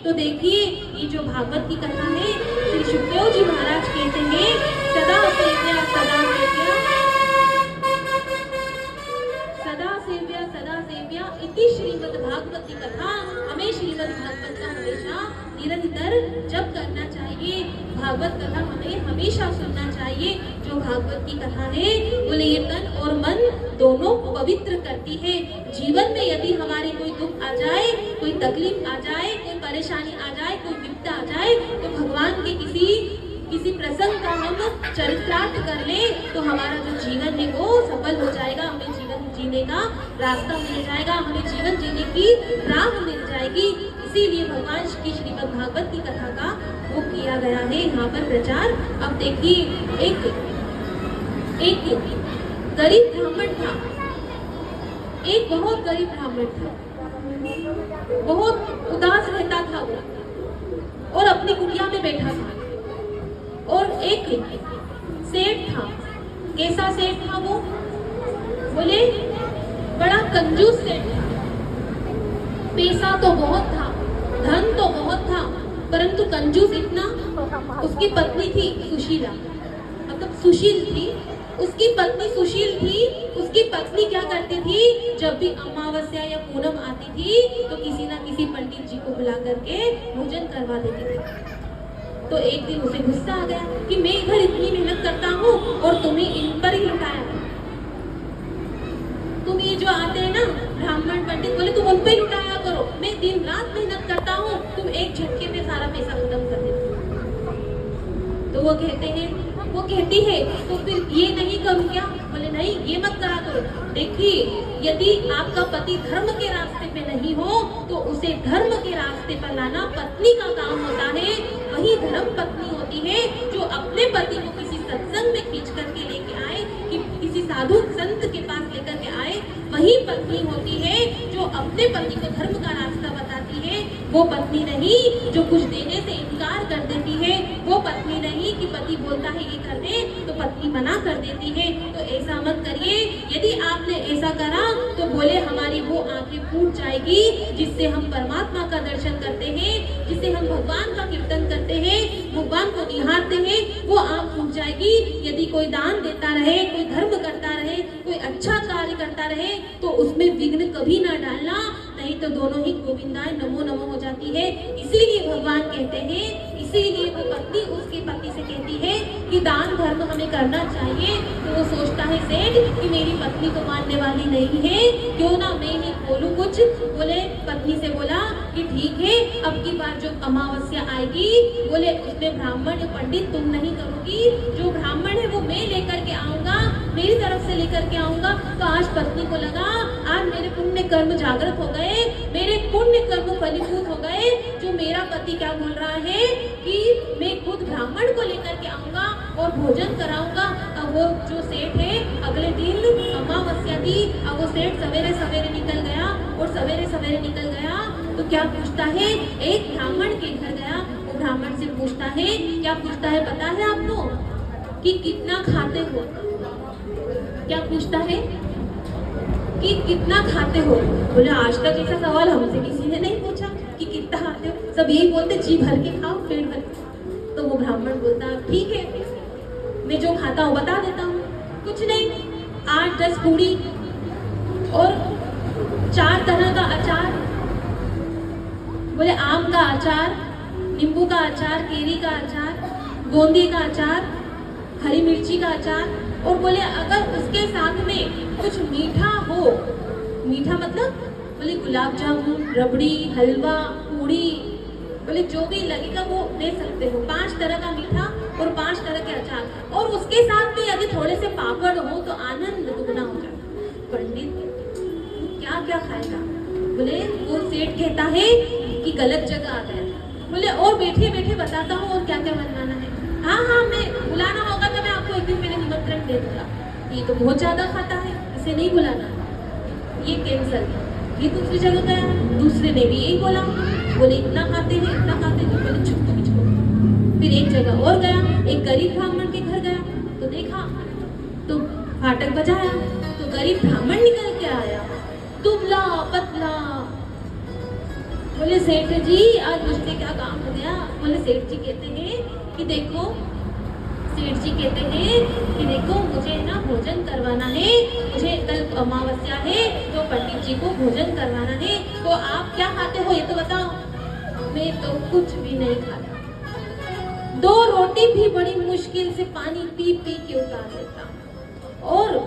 तो देखिए ये जो भागवत की कथा है, श्री सुखदेव जी महाराज कहते हैं सदा सेव्या सदा सेव्या सदा सेव्या इति श्रीमद् भागवती कथा। हमें श्रीमद् भागवत का हमेशा निरंतर जप करना चाहिए। भागवत कथा हमें हमेशा सुनना चाहिए। जो भागवत की कथा है वो ये तन और मन दोनों पवित्र करती है। जीवन में यदि हमारे कोई दुख आ जाए, कोई तकलीफ आ जाए, कोई परेशानी आ जाए, कोई विपदा आ जाए, तो भगवान के किसी प्रसंग का हम चरितार्थ कर ले तो हमारा जो जीवन है वो सफल हो जाएगा। हमें जीवन जीने का रास्ता मिल जाएगा, हमें जीवन जीने की राह मिल जाएगी। इसीलिए भगवान की श्रीमद् भागवत की कथा का वो किया गया है यहाँ पर प्रचार। अब देखिए एक गरीब ब्राह्मण था, एक बहुत गरीब ब्राह्मण था, बहुत उदास रहता था वो और अपनी कुटिया में बैठा था। और एक सेठ था, कैसा सेठ था वो? बोले बड़ा कंजूस सेठ था। पैसा तो बहुत था, धन तो बहुत था, परंतु कंजूस इतना। उसकी पत्नी थी सुशीला, मतलब सुशील थी। उसकी पत्नी सुशील थी। उसकी पत्नी क्या करती थी, जब भी अमावस्या या पूनम आती थी तो किसी ना किसी पंडित जी को बुला करके भोजन करवा देती थी। तो एक दिन उसे गुस्सा आ गया कि मैं इधर इतनी मेहनत करता हूँ और तुम्हें इन पर ही लुटाया। तुम ये जो आते हैं ना ब्राह्मण पंडित, बोले तुम उन पे लुटाया करो, मैं दिन रात मेहनत करता हूँ, तुम एक झटके में सारा पैसा खत्म कर देते हो। तो वो कहती है तो फिर ये नहीं करूँ क्या? बोले नहीं, ये मत करा करो। देखिए यदि आपका पति धर्म के रास्ते पे नहीं हो तो उसे धर्म के रास्ते पर लाना पत्नी का काम होता है। वही धर्म पत्नी होती है जो अपने पति को किसी सत्संग में खींच करके लेके आए, कि किसी साधु संत के पास लेकर के आए। वही पत्नी होती है जो अपने पति को धर्म का रास्ता बताती है। वो पत्नी नहीं जो कुछ देने से इनकार कर देती है। वो पत्नी नहीं कि पति बोलता है ये कर दे तो पत्नी मना कर देती है। तो ऐसा मत करिए। यदि आपने ऐसा करा तो बोले हमारी वो आंखें फूट जाएगी जिससे हम परमात्मा का दर्शन करते हैं, जिससे हम भगवान का कीर्तन करते हैं, भगवान को निहारते हैं, वो आंख फूट जाएगी। यदि कोई दान देता रहे, कोई धर्म करता रहे, कोई अच्छा कार्य करता रहे तो उसमें विघ्न कभी ना डालना, नहीं तो दोनों ही गोविंदाय नमो नमो हो जाती है। इसीलिए भगवान कहते हैं, इसीलिए वो पत्नी उसके पति से कहती है कि दान धर्म हमें करना चाहिए। तो वो सोचता है सेठ कि मेरी पत्नी तो मानने वाली नहीं है, क्यों ना मैं ही बोलूं कुछ। बोले पत्नी से बोला कि ठीक है, अब की बार जो अमावस्या आएगी, बोले उसमें ब्राह्मण पंडित तुम नहीं करोगी, जो ब्राह्मण है वो मैं लेकर के आऊंगा, मेरी तरफ से लेकर के आऊंगा। तो आज पत्नी को लगा आज मेरे पुण्य कर्म जागृत हो गए, मेरे पुण्य कर्म फलीभूत हो गए। जो मेरा पति क्या बोल रहा है कि मैं खुद ब्राह्मण को लेकर के आऊंगा और भोजन कराऊंगा। अब वो जो सेठ है अगले दिन अमावस्या थी, अब वो सेठ सवेरे सवेरे निकल गया और सवेरे सवेरे निकल गया तो क्या पूछता है, एक ब्राह्मण के घर गया। वो ब्राह्मण से पूछता है, क्या पूछता है पता है आपको कि कितना खाते हो? क्या पूछता है कि कितना खाते हो? बोले आज तक ऐसा सवाल हमसे किसी ने नहीं पूछा कि कितना खाते हो, सब यही बोलते जी भर के खाओ, पेट भर के। तो वो ब्राह्मण बोलता ठीक है, मैं जो खाता हूँ बता देता हूँ। कुछ नहीं, 8-10 पूरी और 4 तरह का अचार। बोले आम का अचार, नींबू का अचार, केरी का अचार, गोंदी का अचार, हरी मिर्ची का अचार। और बोले अगर उसके साथ में कुछ मीठा हो, मीठा मतलब बोले गुलाब जामुन, रबड़ी, हलवा, पूड़ी, बोले जो भी लगेगा वो ले सकते हो। 5 तरह का मीठा और 5 तरह के अचार, और उसके साथ में यदि थोड़े से पापड़ हो तो आनंद दुगना हो जाए। पंडित क्या क्या खाएगा? बोले वो सेठ कहता है कि गलत जगह आ गया। बोले और बैठे बैठे बताता हूँ और क्या क्या बनवाना है। हाँ हाँ, मैं बुलाना होगा तो मैं आपको एक दिन पहले निमंत्रण दे दूंगा। ये तो बहुत ज्यादा खाता है, इसे नहीं बुलाना, ये कैंसल। ये दूसरी जगह गया, दूसरे ने भी यही बोला, बोले इतना खाते हैं इतना खाते हैं, तो बोले चुप तो चुप। फिर एक जगह और गया, एक गरीब ब्राह्मण के घर गया तो देखा तो फाटक बजाया तो गरीब ब्राह्मण निकल के आया, दुबला पतला, बोले सेठ जी आज मुझसे क्या काम हो गया? बोले सेठ जी कहते हैं कि देखो, सेठ जी कहते हैं कि देखो मुझे ना भोजन करवाना है, मुझे कल अमावस्या है तो पंडित जी को भोजन करवाना है, तो आप क्या खाते हो ये तो बताओ। मैं तो कुछ भी नहीं खाता, 2 रोटी भी बड़ी मुश्किल से पानी पी पी के उतार लेता, और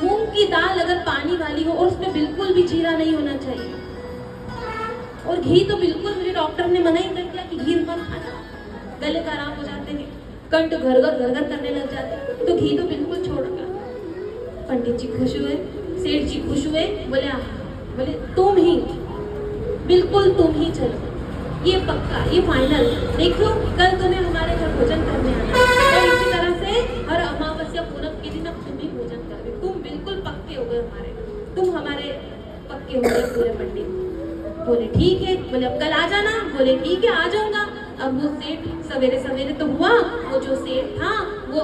मूंग की दाल अगर पानी वाली हो और उसमें बिल्कुल भी जीरा नहीं होना चाहिए, और घी तो बिल्कुल, मुझे डॉक्टर ने मना ही कर दिया कि घी मत खाना, गले खराब हो जाते हैं, कंठ घर करने लग जाते हैं, तो घी तो बिल्कुल छोड़ दिया। पंडित जी खुश हुए, सेठ जी खुश हुए, बोले बोले तुम ही, बिल्कुल तुम ही चलो, ये पक्का, ये फाइनल, देखो कल तुम्हें हमारे घर भोजन करने आना है, और इसी तरह से हर अमावस्या पूनम के दिन अब तुम ही भोजन करोगे, तुम बिल्कुल पक्के हो गए हमारे, तुम हमारे पक्के हो गए पूरे। पंडित बोले ठीक है, बोले अब कल आ जाना, बोले ठीक है आ जाऊंगा। अब वो सेठ सवेरे सवेरे तो हुआ, वो जो सेठ था वो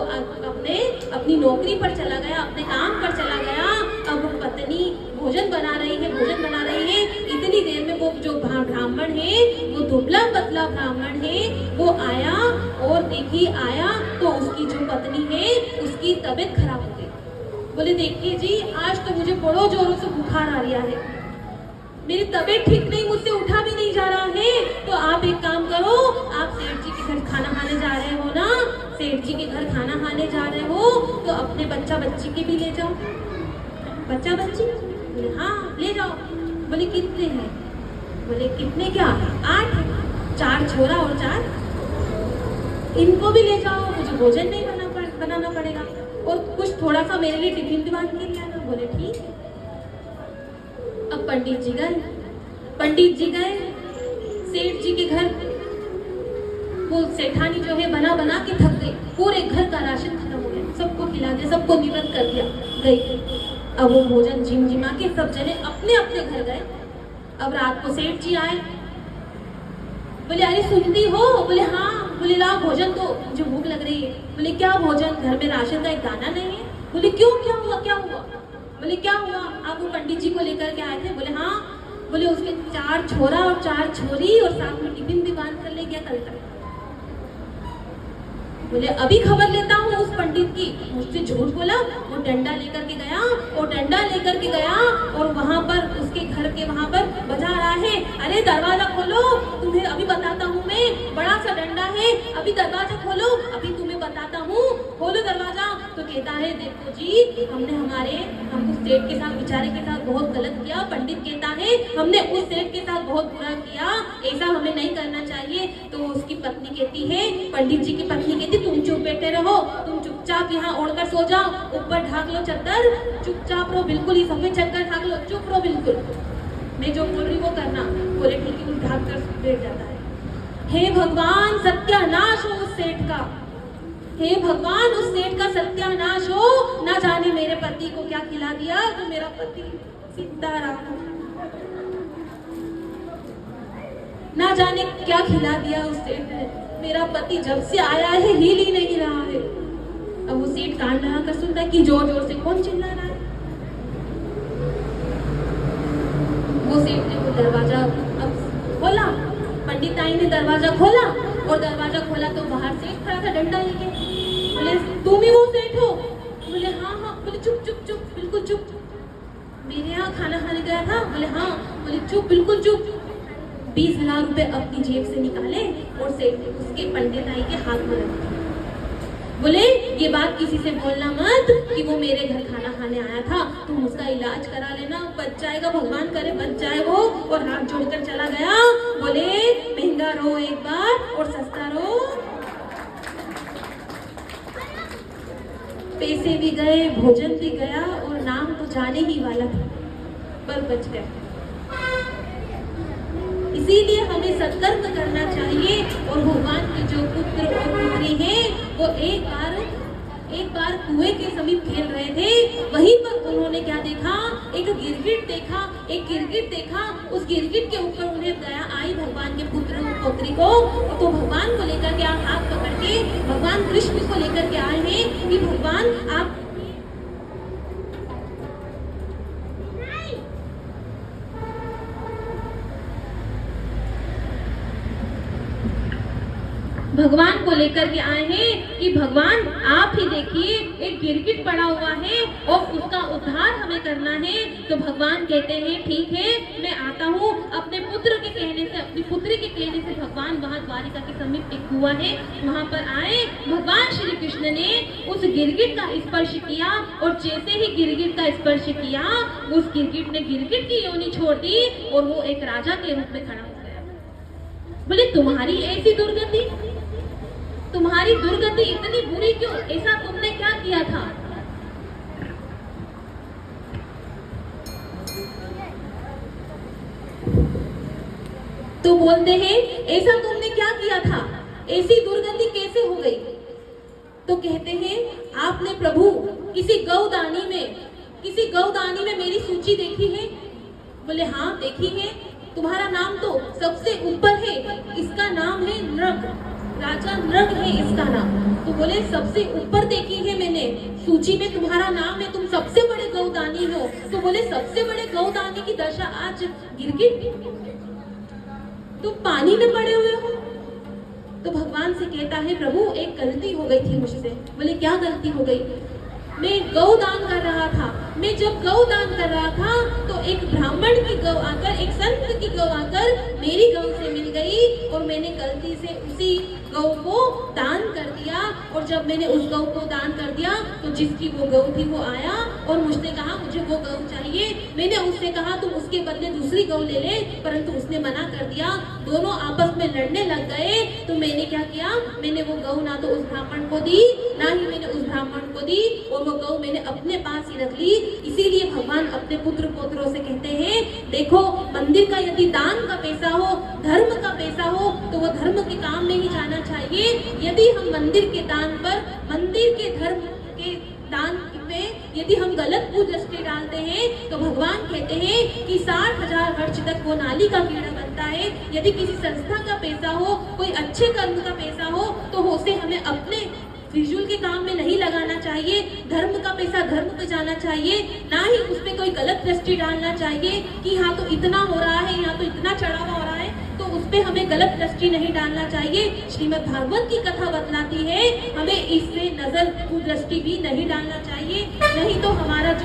अपनी नौकरी पर चला गया, अपने काम पर चला गया। अब पत्नी भोजन बना रही है, इतनी देर में वो जो ब्राह्मण है, वो दुबला पतला ब्राह्मण है, वो आया, और देखिए आया तो उसकी जो पत्नी है उसकी तबीयत खराब हो गई। बोले देखिए जी आज तो मुझे बड़ो जोरों से बुखार आ रहा है, मेरी तबीयत ठीक नहीं, मुझसे उठा भी नहीं जा रहा है, तो आप एक काम करो, आप सेठ जी के घर खाना खाने जा रहे हो ना, सेठ जी के घर खाना खाने जा रहे हो तो अपने बच्चा बच्ची के भी ले जाओ। बच्चा बच्ची? बोले हाँ ले जाओ। बोले कितने हैं? बोले कितने क्या? 8, 4 छोरा और 4, इनको भी ले जाओ, मुझे भोजन नहीं बनाना पड़ेगा, और कुछ थोड़ा सा मेरे लिए टिफिन भी बांध के ले आना। बोले ठीक है। अब पंडित जी गए सेठ जी के घर, वो सेठानी जो है बना बना के थक गई, पूरे घर का राशन खत्म हो गया, सबको खिला दिया, सबको निवृत्त कर दिया, गई। अब वो भोजन झिमझिमा के सब जने अपने अपने घर गए। अब रात को सेठ जी आए, बोले अरे सुनती हो? बोले हाँ। बोले लाओ भोजन दो, मुझे भूख लग रही है। बोले क्या भोजन? घर में राशन का एक दाना नहीं है। बोले क्यों, क्या हुआ? बोले क्या हुआ? आप वो पंडित जी को लेकर के आए थे? बोले हाँ। बोले उसके 4 छोरा और 4 छोरी, और साथ में टिफिन भी बांध कर ले गया कल तक। बोले अभी खबर लेता हूँ उस पंडित की, मुझसे झूठ बोला। वो डंडा लेकर के गया, और वहां पर उसके घर के वहां पर बजा रहा है, अरे दरवाजा खोलो, तुम्हें अभी बताता हूँ मैं, बड़ा सा डंडा है, अभी दरवाजा खोलो, अभी तुम्हें बताता हूँ, खोलो दरवाजा। तो कहता है देखो जी हम उस सेठ के साथ, बेचारे के साथ बहुत गलत किया। पंडित कहता है हमने उस सेठ के साथ बहुत बुरा किया, ऐसा हमें नहीं करना चाहिए। तो उसकी पत्नी कहती है, पंडित जी की पत्नी कहती तुम चुप बैठे रहो, तुम चुपचाप यहाँ ओढ़कर सो जाओ, ऊपर ढाक लो चादर, चुपचाप रहो, बिल्कुल ही सफेद चादर ढाक लो, चुप रहो बिल्कुल, मैं जो बोल रही वो करना। बोले ठीक है, उस ढाक कर बैठ जाता है। हे भगवान सत्यानाश हो उस सेठ का, हे भगवान उस सेठ का सत्यानाश हो, ना जाने मेरे पति को क्या खिला दिया तो मेरा पति जिंदा रहा, ना जाने क्या खिला दिया उस सेठ ने, मेरा पति जब से आया है हिल ही नहीं रहा है। अब वो सेठ कान लगा कर सुनता है कि जोर जोर से कौन चिल्ला रहा है। वो सेठ ने वो दरवाजा अब खोला, पंडित आई ने दरवाजा खोला, और दरवाजा खोला तो बाहर सेठ खड़ा था डंडा लेके। बोले तुम ही वो सेठ हो? बोले हाँ। बोले चुप चुप चुप, बिल्कुल चुप, मेरे यहाँ खाना खाने गया था? बोले हाँ। बोले चुप, बिल्कुल चुप। 20,000 रुपए अपनी जेब से निकाले और सेठ उसके पंडित आई के हाथ में रख दिए। बोले ये बात किसी से बोलना मत कि वो मेरे घर खाना खाने आया था, तुम उसका इलाज करा लेना, बच जाएगा, भगवान करे बच जाए वो। और हाथ जोड़कर चला गया। बोले महंगा रो एक बार और सस्ता रो, पैसे भी गए, भोजन भी गया, और नाम तो जाने ही वाला था, पर बच गए। इसीलिए हमें सतर्क करना चाहिए। और भगवान के जो पुत्र और पुत्री हैं वो एक बार कुएं के समीप खेल रहे थे, वहीं पर उन्होंने क्या देखा, एक गिरगिट देखा। उस गिरगिट के ऊपर उन्हें दया आई भगवान के पुत्र और पुत्री को, तो भगवान को लेकर के हाथ पकड़ के भगवान कृष्ण को लेकर के आए हैं कि भगवान आप भगवान को लेकर के आए हैं कि भगवान आप ही देखिए एक गिरगिट पड़ा हुआ है और उसका उद्धार हमें करना है। तो भगवान कहते हैं ठीक है मैं आता हूँ। अपने पुत्र के कहने से, अपनी पुत्री के कहने से भगवान वहाँ द्वारिका के समीप एक कुआं है वहाँ पर आए। भगवान श्री कृष्ण ने उस गिरगिट का स्पर्श किया और जैसे ही गिरगिट का स्पर्श किया उस गिरगिट ने गिरगिट की योनि छोड़ दी और वो एक राजा के रूप में खड़ा हो गया। बोले तुम्हारी ऐसी दुर्गति, तुम्हारी दुर्गति इतनी बुरी क्यों? ऐसा तुमने क्या किया था? तो बोलते हैं ऐसा तुमने क्या किया था, ऐसी दुर्गति कैसे हो गई? तो कहते हैं आपने प्रभु किसी गौदानी में मेरी सूची देखी है? बोले हाँ देखी है। तुम्हारा नाम तो सबसे ऊपर है, इसका नाम है नृग, राजा नृग है इसका नाम। तो बोले सबसे ऊपर देखी है मैंने, सूची में तुम्हारा नाम है, तुम सबसे बड़े गौदानी हो। तो बोले सबसे बड़े गौदानी की दशा आज गिरगिट, तुम पानी में पड़े हुए हो। तो भगवान से कहता है प्रभु एक गलती हो गई थी मुझसे। बोले क्या गलती हो गई? मैं गौदान कर रहा था, मैं जब गौदान कर रहा था तो एक ब्राह्मण की गौ आकर, एक संत की गौ आकर मेरी गौ से मिल गई और मैंने गलती से उसी गौ को दान कर दिया। और जब मैंने उस गौ को दान कर दिया तो जिसकी वो गौ थी वो आया और मुझसे कहा मुझे वो गौ चाहिए। मैंने उससे कहा तुम उसके बदले दूसरी गौ ले ले, परंतु उसने मना कर दिया। दोनों आपस में लड़ने लग गए। तो मैंने क्या किया, मैंने वो गौ ना तो उस ब्राह्मण को दी ना ही मैंने उस ब्राह्मण को दी, और वो गौ मैंने अपने पास ही रख ली। इसीलिए भगवान अपने पुत्र पौत्रों से कहते हैं देखो मंदिर का यदि दान का पैसा हो, धर्म का पैसा हो तो वो धर्म के काम में ही जाना चाहिए। यदि हम मंदिर के दान पर, मंदिर के धर्म के दान में यदि हम गलत कुदृष्टि डालते हैं तो भगवान कहते हैं कि 60,000 वर्ष तक वो नाली का कीड़ा बनता है। यदि किसी संस्था का पैसा हो, कोई अच्छे कर्म का पैसा हो तो उसे हमें अपने फिजूल के काम में नहीं लगाना चाहिए। धर्म का पैसा धर्म पे जाना चाहिए, ना ही उस पे कोई गलत दृष्टि डालना चाहिए कि यहाँ तो इतना हो रहा है, यहाँ तो इतना चढ़ावा हो रहा है, तो उस पे हमें गलत दृष्टि नहीं डालना चाहिए। श्रीमद् भागवत की कथा बतलाती है हमें इस पे नजर कुदृष्टि भी नहीं डालना चाहिए, नहीं तो हमारा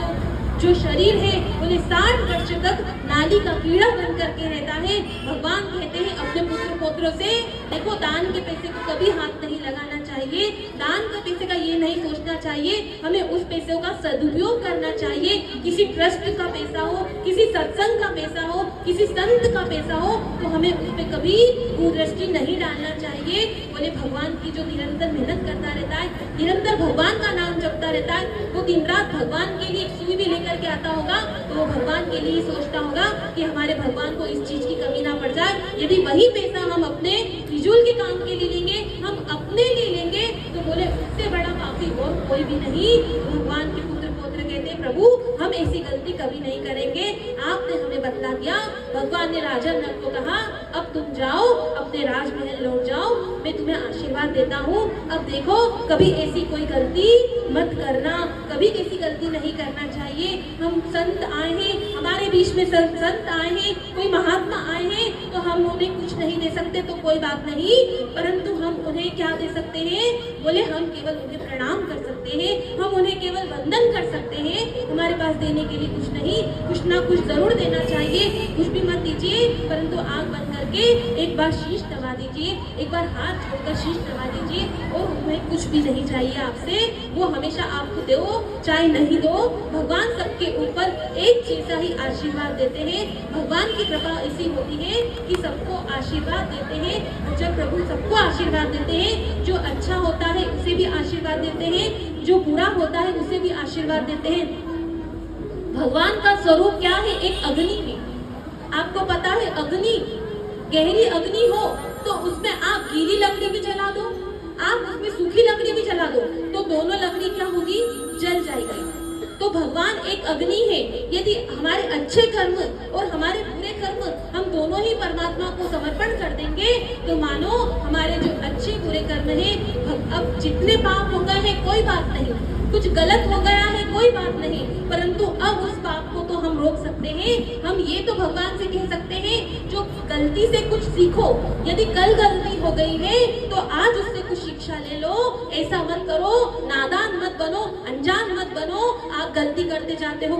जो शरीर है बोले 60 वर्ष तक नाली का कीड़ा बन करके रहता है। भगवान कहते हैं अपने पुत्र पौत्रों से देखो दान के पैसे को कभी हाथ नहीं लगाना चाहिए। दान के पैसे का ये नहीं सोचना चाहिए, हमें उस पैसों का सदुपयोग करना चाहिए। किसी ट्रस्ट का पैसा हो, किसी सत्संग का पैसा हो, किसी संत का पैसा हो तो हमें उस पर कभी कुदृष्टि नहीं डालना चाहिए। बोले भगवान की जो निरंतर मेहनत करता रहता है, निरंतर भगवान का नाम जपता रहता है, वो दिन रात भगवान के लिए सुई भी लेकर के आता होगा तो वो भगवान के लिए सोचता होगा कि हमारे भगवान को इस चीज की कमी ना पड़ जाए। यदि वही पैसा हम अपने फिजूल के काम के लिए लेंगे, हम अपने लिए लेंगे तो बोले उससे बड़ा पापी और कोई भी नहीं। भगवान के पुत्र पौत्र कहते हैं प्रभु हम ऐसी गलती कभी नहीं करेंगे, आपने हमें बतला दिया। भगवान ने राजा नल को कहा अब तुम जाओ अपने राजमहल लौट जाओ, मैं तुम्हें आशीर्वाद देता हूँ। अब देखो कभी ऐसी कोई गलती मत करना, कभी ऐसी गलती नहीं करना चाहिए। हम संत आए हैं, हमारे बीच में संत आए हैं, कोई महात्मा आए हैं तो हम उन्हें कुछ नहीं दे सकते तो कोई बात नहीं, परंतु हम उन्हें क्या दे सकते हैं? बोले हम केवल उन्हें प्रणाम कर सकते हैं, हम उन्हें केवल वंदन कर सकते हैं। हमारे पास देने के लिए कुछ नहीं, कुछ ना कुछ जरूर देना चाहिए। कुछ भी मत दीजिए, परंतु आंख बंद करके एक बार शीश नवा दीजिए, एक बार हाथ छोड़कर शीश नवा दीजिए। और उन्हें कुछ भी नहीं चाहिए आपसे, वो हमेशा आपको दो चाहे नहीं दो, भगवान सबके ऊपर एक जैसा ही आशीर्वाद देते हैं। भगवान की कृपा ऐसी होती है कि सबको आशीर्वाद देते हैं। और जब प्रभु सबको आशीर्वाद देते हैं, जो अच्छा होता है उसे भी आशीर्वाद देते हैं, जो बुरा होता है उसे भी आशीर्वाद देते हैं। भगवान का स्वरूप क्या है? एक अग्नि है। आपको पता है अग्नि, गहरी अग्नि हो तो उसमें आप गीली लकड़ी भी जला दो, आप उसमें सूखी लकड़ी भी जला दो तो दोनों लकड़ी क्या होगी? जल जाएगी। तो भगवान एक अग्नि है। यदि हमारे अच्छे कर्म और हमारे बुरे कर्म हम दोनों ही परमात्मा को समर्पण कर देंगे तो मानो हमारे जो अच्छे बुरे कर्म हैं, अब जितने पाप हो गए हैं कोई बात नहीं, कुछ गलत हो गया है कोई बात नहीं, परंतु अब उस पाप को तो हम रोक सकते हैं। हम ये तो भगवान से कह सकते हैं, जो गलती से कुछ सीखो। यदि कल गलती हो गई है तो आज उससे कुछ शिक्षा ले लो। ऐसा मत करो, नादान मत बनो, अनजान मत बनो। आप गलती करते जाते हो,